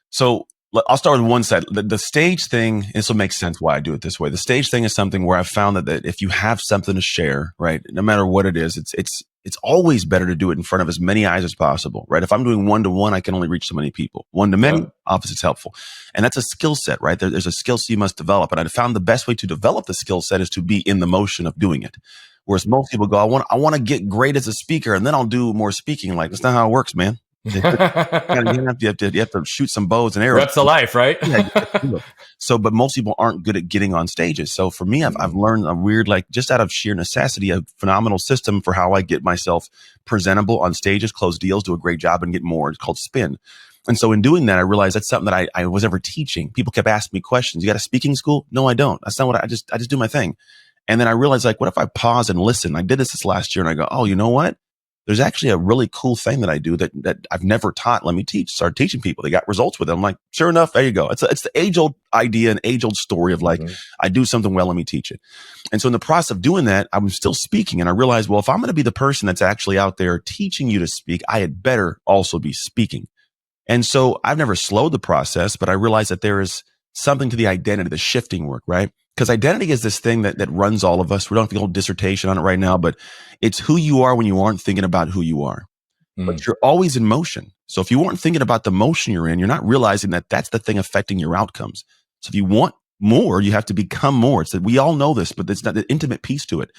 So I'll start with one side. The stage thing, this will make sense why I do it this way. The stage thing is something where I've found that if you have something to share, right, no matter what it is, it's always better to do it in front of as many eyes as possible, right? If I'm doing one-to-one, I can only reach so many people. One-to-many, opposite's helpful. And that's a skill set, right? There's a skill set you must develop. And I found the best way to develop the skill set is to be in the motion of doing it. Whereas most people go, I want to get great as a speaker, and then I'll do more speaking. Like, that's not how it works, man. You have to shoot some bows and arrows. Reps of life, right? So, but most people aren't good at getting on stages. So for me, I've learned a weird, like just out of sheer necessity, a phenomenal system for how I get myself presentable on stages, close deals, do a great job, and get more. It's called spin. And so in doing that, I realized that's something that I was ever teaching. People kept asking me questions. You got a speaking school? No, I don't. That's not what I just do my thing. And then I realized, like, what if I pause and listen? I did this last year, and I go, oh, you know what? There's actually a really cool thing that I do that I've never taught. Let me teach. Started teaching people. They got results with it. I'm like, sure enough, there you go. It's the age old idea and age old story of like, I do something well, let me teach it. And so in the process of doing that, I'm still speaking. And I realized, well, if I'm going to be the person that's actually out there teaching you to speak, I had better also be speaking. And so I've never slowed the process, but I realized that there is something to the identity, the shifting work, right? Because identity is this thing that runs all of us. We don't have the whole dissertation on it right now, but it's who you are when you aren't thinking about who you are. But you're always in motion. So if you weren't thinking about the motion you're in, you're not realizing that that's the thing affecting your outcomes. So if you want more, you have to become more. It's that we all know this, but it's not the intimate piece to it.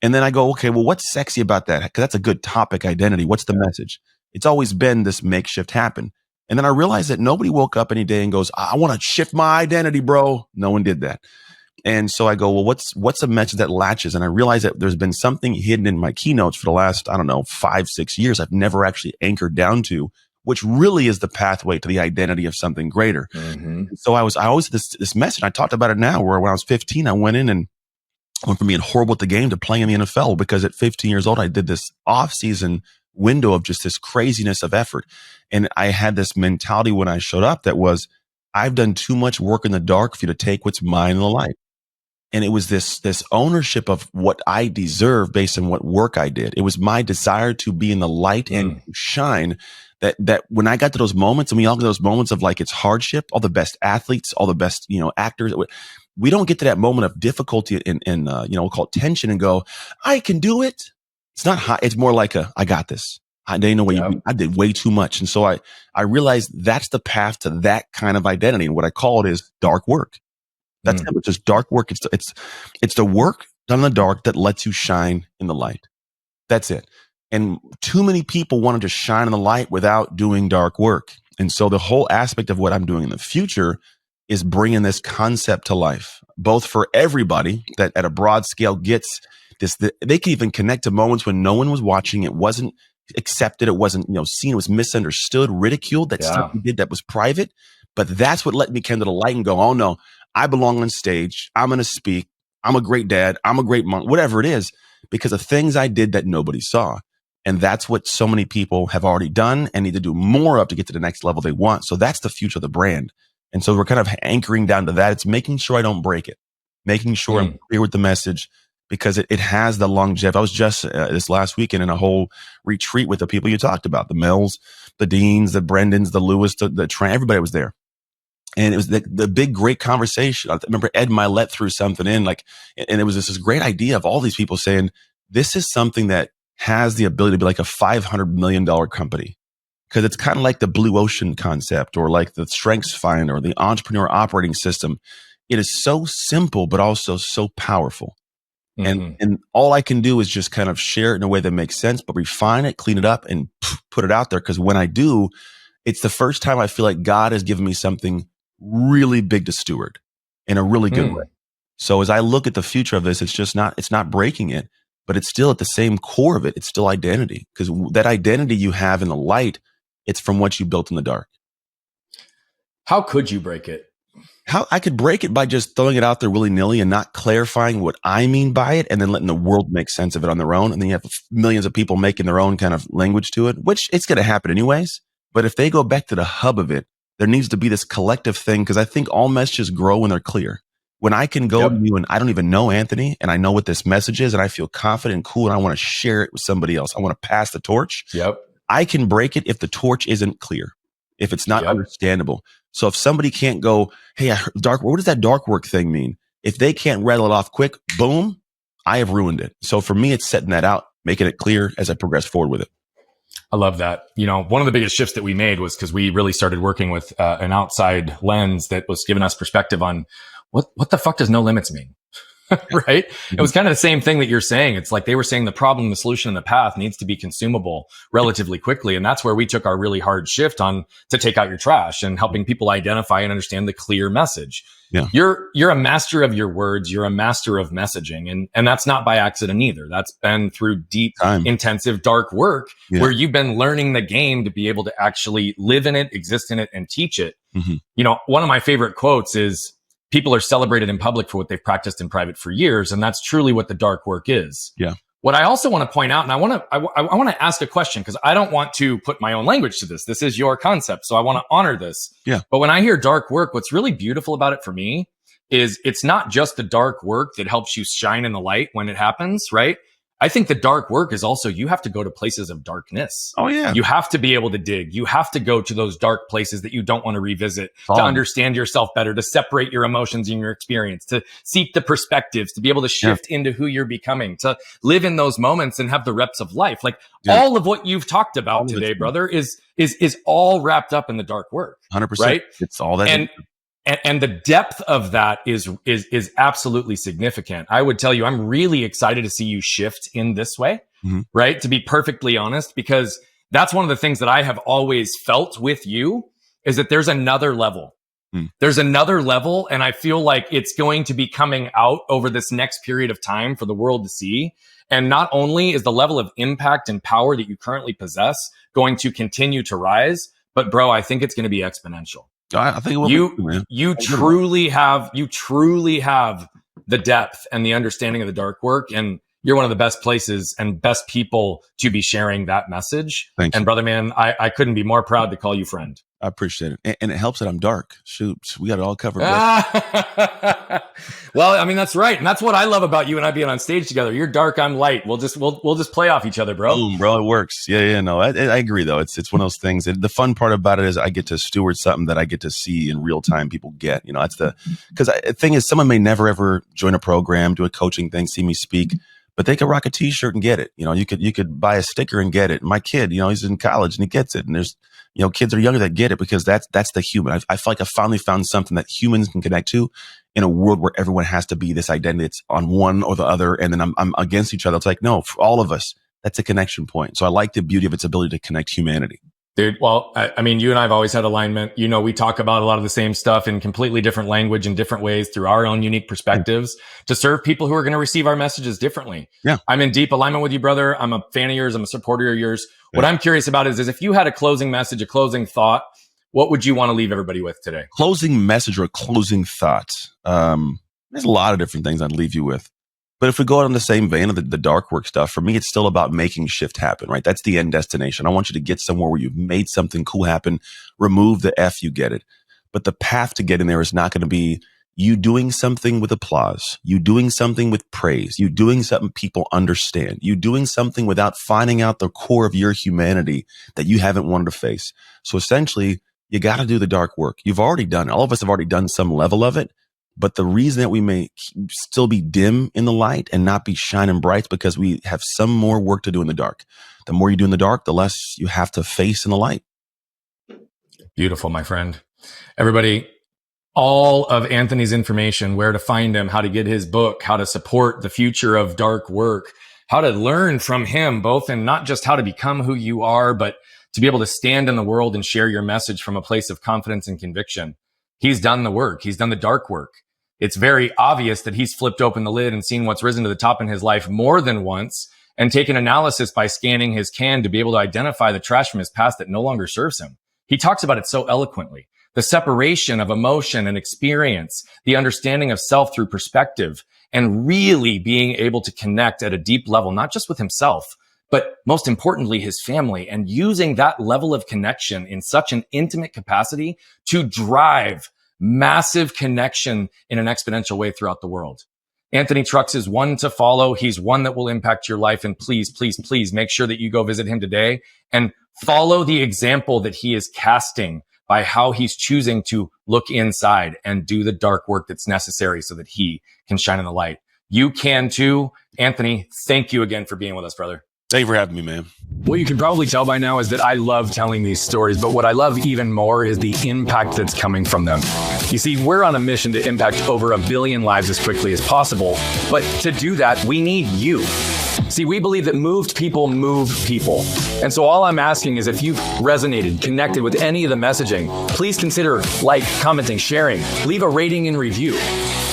And then I go, okay, well, what's sexy about that? Because that's a good topic, identity. What's the message? It's always been this makeshift happen. And then I realized that nobody woke up any day and goes, I want to shift my identity, bro. No one did that. And so I go, well, what's a message that latches? And I realized that there's been something hidden in my keynotes for the last, I don't know, 5-6 years. I've never actually anchored down to, which really is the pathway to the identity of something greater. Mm-hmm. So I always had this message. I talked about it now, where when I was 15, I went in and went from being horrible at the game to playing in the NFL, because at 15 years old, I did this off-season window of just this craziness of effort. And I had this mentality when I showed up that was, I've done too much work in the dark for you to take what's mine in the light. And it was this ownership of what I deserve based on what work I did. It was my desire to be in the light and shine, that when I got to those moments, and we all get those moments of like, it's hardship, all the best athletes, all the best, actors, we don't get to that moment of difficulty in we'll call it tension and go, I can do it. It's not high. It's more like I got this. I didn't know what I did way too much. And so I realized that's the path to that kind of identity. And what I call it is dark work. That's it. It's just dark work. It's the work done in the dark that lets you shine in the light. That's it. And too many people want to just shine in the light without doing dark work. And so the whole aspect of what I'm doing in the future is bringing this concept to life, both for everybody that at a broad scale gets this. They can even connect to moments when no one was watching. It wasn't accepted. It wasn't, seen. It was misunderstood, ridiculed. That stuff we did that was private. But that's what let me come to the light and go, oh no, I belong on stage. I'm going to speak. I'm a great dad. I'm a great mom, whatever it is, because of things I did that nobody saw. And that's what so many people have already done and need to do more of to get to the next level they want. So that's the future of the brand. And so we're kind of anchoring down to that. It's making sure I don't break it, making sure I'm clear with the message, because it has the longevity. I was just this last weekend in a whole retreat with the people you talked about, the Mel's, the Deans, the Brendans, the Lewis, the Trent, everybody was there. And it was the big, great conversation. I remember Ed Milet threw something in, and it was this great idea of all these people saying, this is something that has the ability to be like a $500 million company. Because it's kind of like the blue ocean concept, or like the Strengths Finder, or the entrepreneur operating system. It is so simple, but also so powerful. And all I can do is just kind of share it in a way that makes sense, but refine it, clean it up, and put it out there. Because when I do, it's the first time I feel like God has given me something really big to steward in a really good way. So as I look at the future of this, it's not breaking it, but it's still at the same core of it. It's still identity, because that identity you have in the light, it's from what you built in the dark. How could you break it? How I could break it by just throwing it out there willy-nilly and not clarifying what I mean by it, and then letting the world make sense of it on their own. And then you have millions of people making their own kind of language to it, which it's going to happen anyways. But if they go back to the hub of it, there needs to be this collective thing, because I think all messages grow when they're clear. When I can go to you and I don't even know Anthony, and I know what this message is, and I feel confident and cool, and I want to share it with somebody else. I want to pass the torch. I can break it if the torch isn't clear, if it's not understandable. So if somebody can't go, hey, I heard dark, what does that dark work thing mean? If they can't rattle it off quick, boom, I have ruined it. So for me, it's setting that out, making it clear as I progress forward with it. I love that. One of the biggest shifts that we made was because we really started working with an outside lens that was giving us perspective on what the fuck does no limits mean? Right? It was kind of the same thing that you're saying. It's like they were saying the problem, the solution, and the path needs to be consumable relatively quickly. And that's where we took our really hard shift on to take out your trash and helping people identify and understand the clear message. Yeah. You're a master of your words. You're a master of messaging. And that's not by accident either. That's been through deep, intensive, dark work where you've been learning the game to be able to actually live in it, exist in it, and teach it. One of my favorite quotes is, people are celebrated in public for what they've practiced in private for years. And that's truly what the dark work is. Yeah. What I also want to point out, and I want to ask a question, because I don't want to put my own language to this. This is your concept. So I want to honor this. Yeah. But when I hear dark work, what's really beautiful about it for me is it's not just the dark work that helps you shine in the light when it happens, right? I think the dark work is also, you have to go to places of darkness. Oh yeah. You have to be able to dig. You have to go to those dark places that you don't want to revisit to understand yourself better, to separate your emotions and your experience, to seek the perspectives, to be able to shift into who you're becoming, to live in those moments and have the reps of life. Like all of what you've talked about today, brother, is all wrapped up in the dark work. 100%. Right? It's all that. and the depth of that is absolutely significant. I would tell you, I'm really excited to see you shift in this way, right? To be perfectly honest, because that's one of the things that I have always felt with you is that there's another level. There's another level, and I feel like it's going to be coming out over this next period of time for the world to see. And not only is the level of impact and power that you currently possess going to continue to rise, but bro, I think it's going to be exponential. I think it will be, man. You truly have the depth and the understanding of the dark work, and you're one of the best places and best people to be sharing that message. Thank you. And brother, man, I couldn't be more proud to call you friend. I appreciate it. And it helps that I'm dark. Shoot, we got it all covered. Well, I mean, that's right. And that's what I love about you and I being on stage together. You're dark, I'm light. We'll just play off each other, bro. Boom, bro. It works. Yeah. No, I agree though. It's one of those things. The fun part about it is I get to steward something that I get to see in real time people get, that's because the thing is, someone may never ever join a program, do a coaching thing, see me speak, but they could rock a t-shirt and get it. You could buy a sticker and get it. My kid, he's in college and he gets it. And there's, kids are younger that get it because that's the human. I feel like I finally found something that humans can connect to in a world where everyone has to be this identity. It's on one or the other. And then I'm against each other. It's like, no, for all of us, that's a connection point. So I like the beauty of its ability to connect humanity. Dude, well, I mean, you and I have always had alignment. We talk about a lot of the same stuff in completely different language in different ways through our own unique perspectives to serve people who are going to receive our messages differently. Yeah. I'm in deep alignment with you, brother. I'm a fan of yours. I'm a supporter of yours. Yeah. What I'm curious about is if you had a closing message, a closing thought, what would you want to leave everybody with today? Closing message or a closing thought. There's a lot of different things I'd leave you with. But if we go out in the same vein of the dark work stuff, for me, it's still about making shift happen, right? That's the end destination. I want you to get somewhere where you've made something cool happen, remove the F, you get it. But the path to getting there is not going to be you doing something with applause, you doing something with praise, you doing something people understand, you doing something without finding out the core of your humanity that you haven't wanted to face. So essentially, you got to do the dark work. You've already done it. All of us have already done some level of it. But the reason that we may still be dim in the light and not be shining bright is because we have some more work to do in the dark. The more you do in the dark, the less you have to face in the light. Beautiful, my friend. Everybody, all of Anthony's information, where to find him, how to get his book, how to support the future of dark work, how to learn from him, both in not just how to become who you are, but to be able to stand in the world and share your message from a place of confidence and conviction. He's done the work. He's done the dark work. It's very obvious that he's flipped open the lid and seen what's risen to the top in his life more than once and taken analysis by scanning his can to be able to identify the trash from his past that no longer serves him. He talks about it so eloquently. The separation of emotion and experience, the understanding of self through perspective, and really being able to connect at a deep level, not just with himself, but most importantly, his family, and using that level of connection in such an intimate capacity to drive massive connection in an exponential way throughout the world. Anthony Trucks is one to follow. He's one that will impact your life. And please, please, please make sure that you go visit him today and follow the example that he is casting by how he's choosing to look inside and do the dark work that's necessary so that he can shine in the light. You can too. Anthony, thank you again for being with us, brother. Thank you for having me, man. What you can probably tell by now is that I love telling these stories, but what I love even more is the impact that's coming from them. You see, we're on a mission to impact over 1 billion lives as quickly as possible, but to do that, we need you. See, we believe that moved people move people. And so all I'm asking is if you've resonated, connected with any of the messaging, please consider commenting, sharing, leave a rating and review.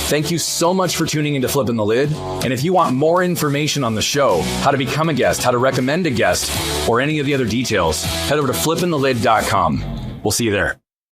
Thank you so much for tuning into Flipping the Lid. And if you want more information on the show, how to become a guest, how to recommend a guest, or any of the other details, head over to flippingthelid.com. We'll see you there.